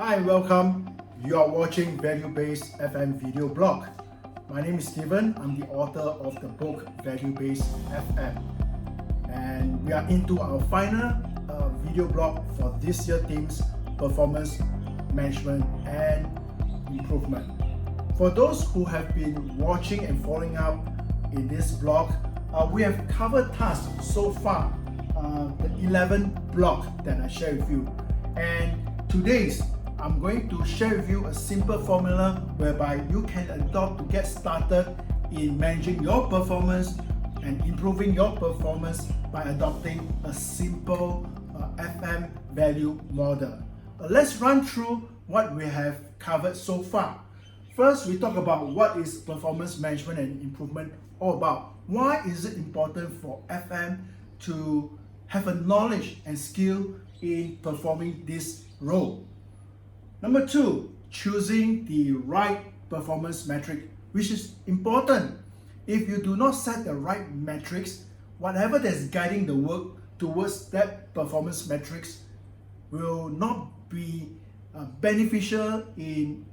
Hi, welcome. You are watching Value-Based FM Video Blog. My name is Steven. I'm the author of the book Value-Based FM. And we are into our final video blog for this year's themes, performance management and improvement. For those who have been watching and following up in this blog, we have covered tasks so far, the 11 blog that I share with you. And today's I'm going to share with you a simple formula whereby you can adopt to get started in managing your performance and improving your performance by adopting a simple FM value model. Let's run through what we have covered so far. First, we talk about what is performance management and improvement all about. Why is it important for FM to have a knowledge and skill in performing this role? Number two, choosing the right performance metric, which is important. If you do not set the right metrics, whatever that's guiding the work towards that performance metrics will not be beneficial in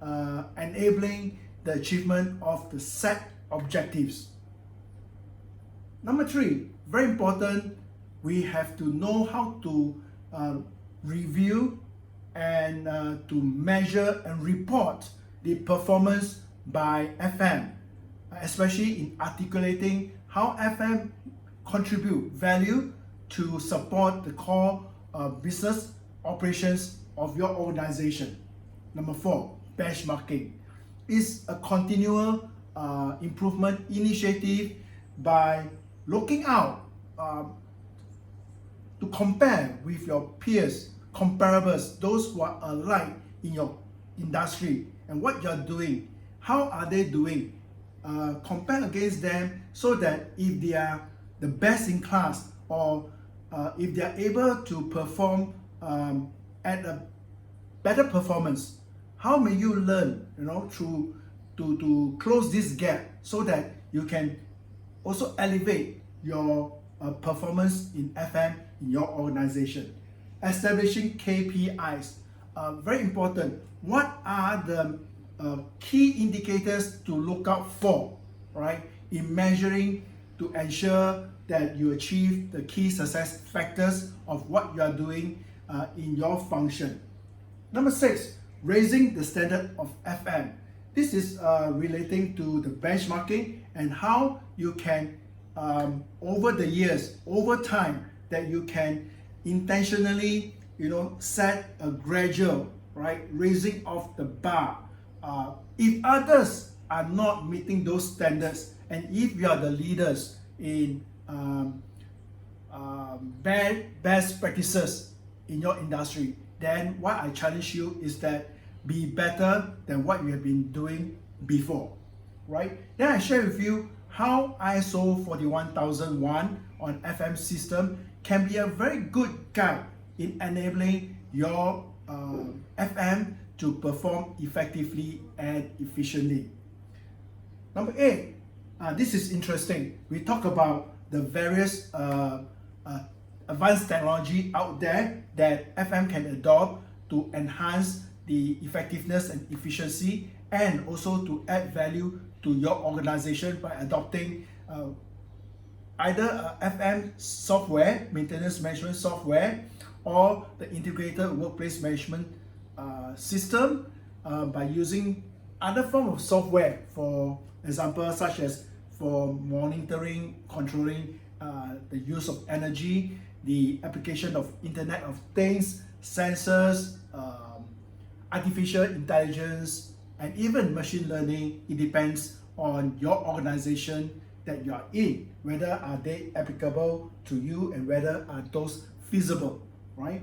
enabling the achievement of the set objectives. Number three, very important, we have to know how to review and to measure and report the performance by FM, especially in articulating how FM contribute value to support the core business operations of your organization. Number four, benchmarking is a continual improvement initiative by looking out to compare with your peers, comparables, those who are alike in your industry and what you're doing. How are they doing? Compare against them so that if they are the best in class or if they are able to perform at a better performance, how may you learn, to close this gap so that you can also elevate your performance in FM in your organization. Establishing KPIs, very important. What are the key indicators to look out for, right, in measuring to ensure that you achieve the key success factors of what you are doing in your function. Number six, raising the standard of FM. This is relating to the benchmarking and how you can, over the years, over time, that you can intentionally, set a gradual, right, raising of the bar. If others are not meeting those standards, and if you are the leaders in best practices in your industry, then what I challenge you is that be better than what you have been doing before, right? Then I share with you how ISO 41001 on FM system can be a very good guide in enabling your FM to perform effectively and efficiently. Number eight, this is interesting. We talk about the various advanced technology out there that FM can adopt to enhance the effectiveness and efficiency and also to add value to your organization by adopting either FM software, maintenance management software, or the integrated workplace management system by using other form of software, for example, such as for monitoring, controlling the use of energy, the application of Internet of Things, sensors, artificial intelligence, and even machine learning. It depends on your organization that you are in, whether are they applicable to you and whether are those feasible, right?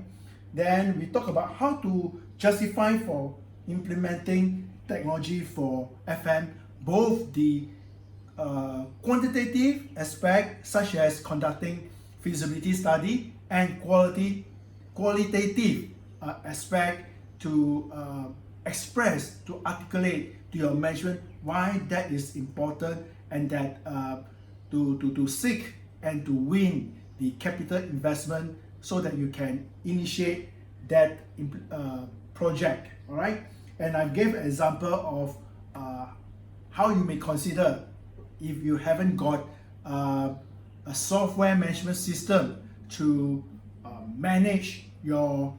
Then we talk about how to justify for implementing technology for FM, both the quantitative aspect, such as conducting feasibility study, and qualitative aspect to express, to articulate to your management why that is important, and that to seek and to win the capital investment so that you can initiate that project all right? And I gave an example of how you may consider if you haven't got a software management system to manage your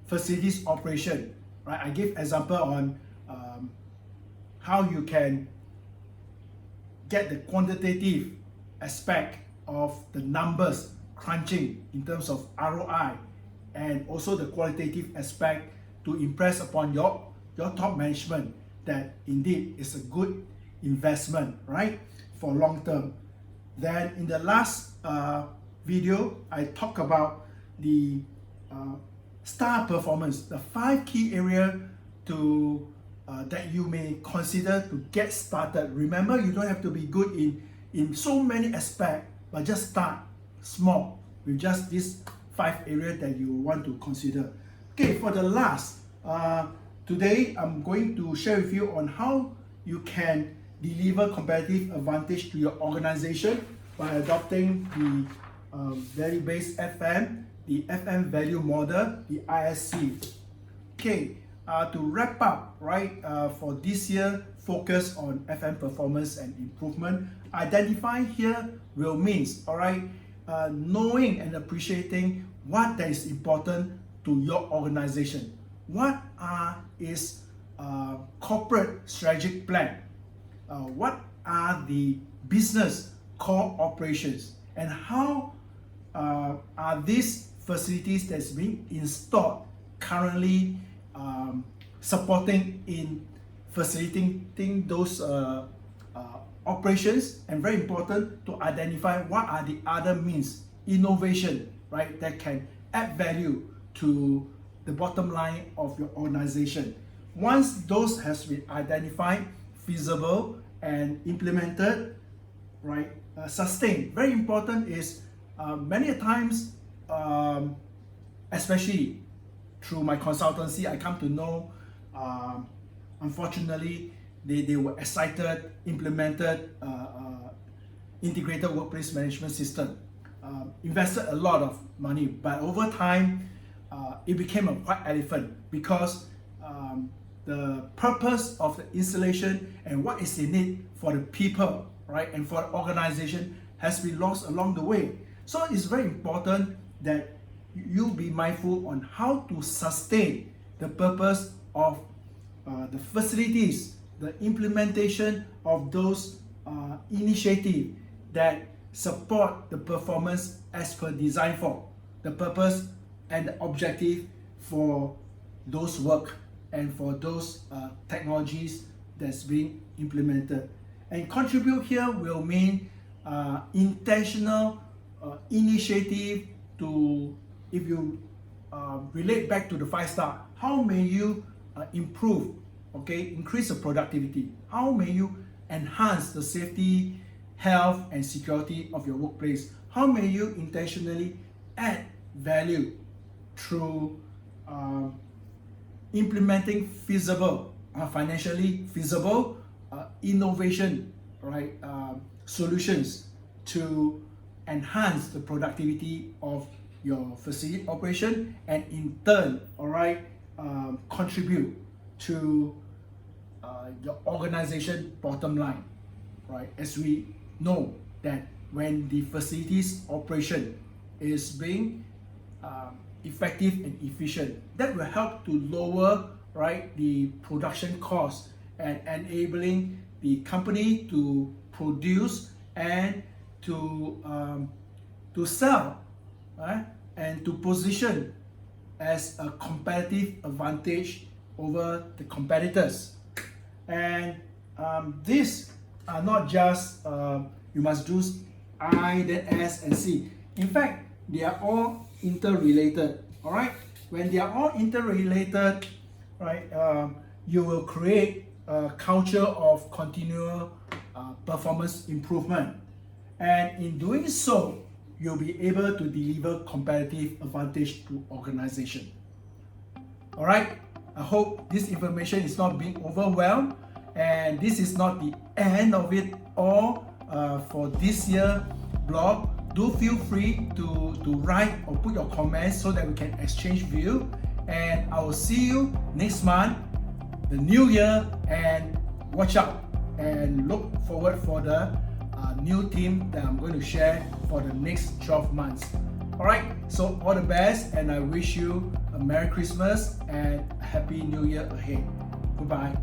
facilities operation, right? I gave example on how you can get the quantitative aspect of the numbers crunching in terms of ROI, and also the qualitative aspect to impress upon your top management that indeed it's a good investment, right, for long term. Then in the last video, I talked about the star performance, the 5 key areas to that you may consider to get started. Remember, you don't have to be good in so many aspects, but just start small with just these 5 areas that you want to consider. Okay, for the last, today I'm going to share with you on how you can deliver competitive advantage to your organization by adopting the value-based FM, the FM value model, the ISC. Okay, to wrap up, right, for this year, focus on FM performance and improvement. Identify here will means, all right, knowing and appreciating what that is important to your organization. What is corporate strategic plan? What are the business core operations, and how are these facilities that's being installed currently supporting in facilitating those operations, and very important to identify what are the other means, innovation, right, that can add value to the bottom line of your organization. Once those has been identified, feasible and implemented, right, sustained. Very important is many times, especially through my consultancy, I come to know, unfortunately, they were excited, implemented integrated workplace management system, invested a lot of money, but over time, it became a white elephant because the purpose of the installation and what is in it for the people, right, and for the organization has been lost along the way. So it's very important that you be mindful on how to sustain the purpose of the facilities, the implementation of those initiatives that support the performance as per design for, the purpose and the objective for those work and for those technologies that's being implemented. And contribute here will mean intentional initiative to, if you relate back to the 5-star, how may you improve, okay, increase the productivity? How may you enhance the safety, health and security of your workplace? How may you intentionally add value through implementing feasible, financially feasible innovation, right, solutions to enhance the productivity of your facility operation, and in turn, all right, contribute to your organization bottom line, right? As we know that when the facilities operation is being effective and efficient, that will help to lower, right, the production cost and enabling the company to produce and to sell, right, and to position as a competitive advantage over the competitors. And these are not just you must do I, then S and C. In fact, they are all interrelated. All right, when they are all interrelated, right, you will create a culture of continual performance improvement, and in doing so, you'll be able to deliver competitive advantage to organization. All right, I hope this information is not being overwhelmed, and this is not the end of it all for this year blog. Do feel free to write or put your comments so that we can exchange view. and I will see you next month, the new year, and watch out and look forward for the new theme that I'm going to share for the next 12 months. Alright, so all the best, and I wish you a Merry Christmas and a Happy New Year ahead. Goodbye.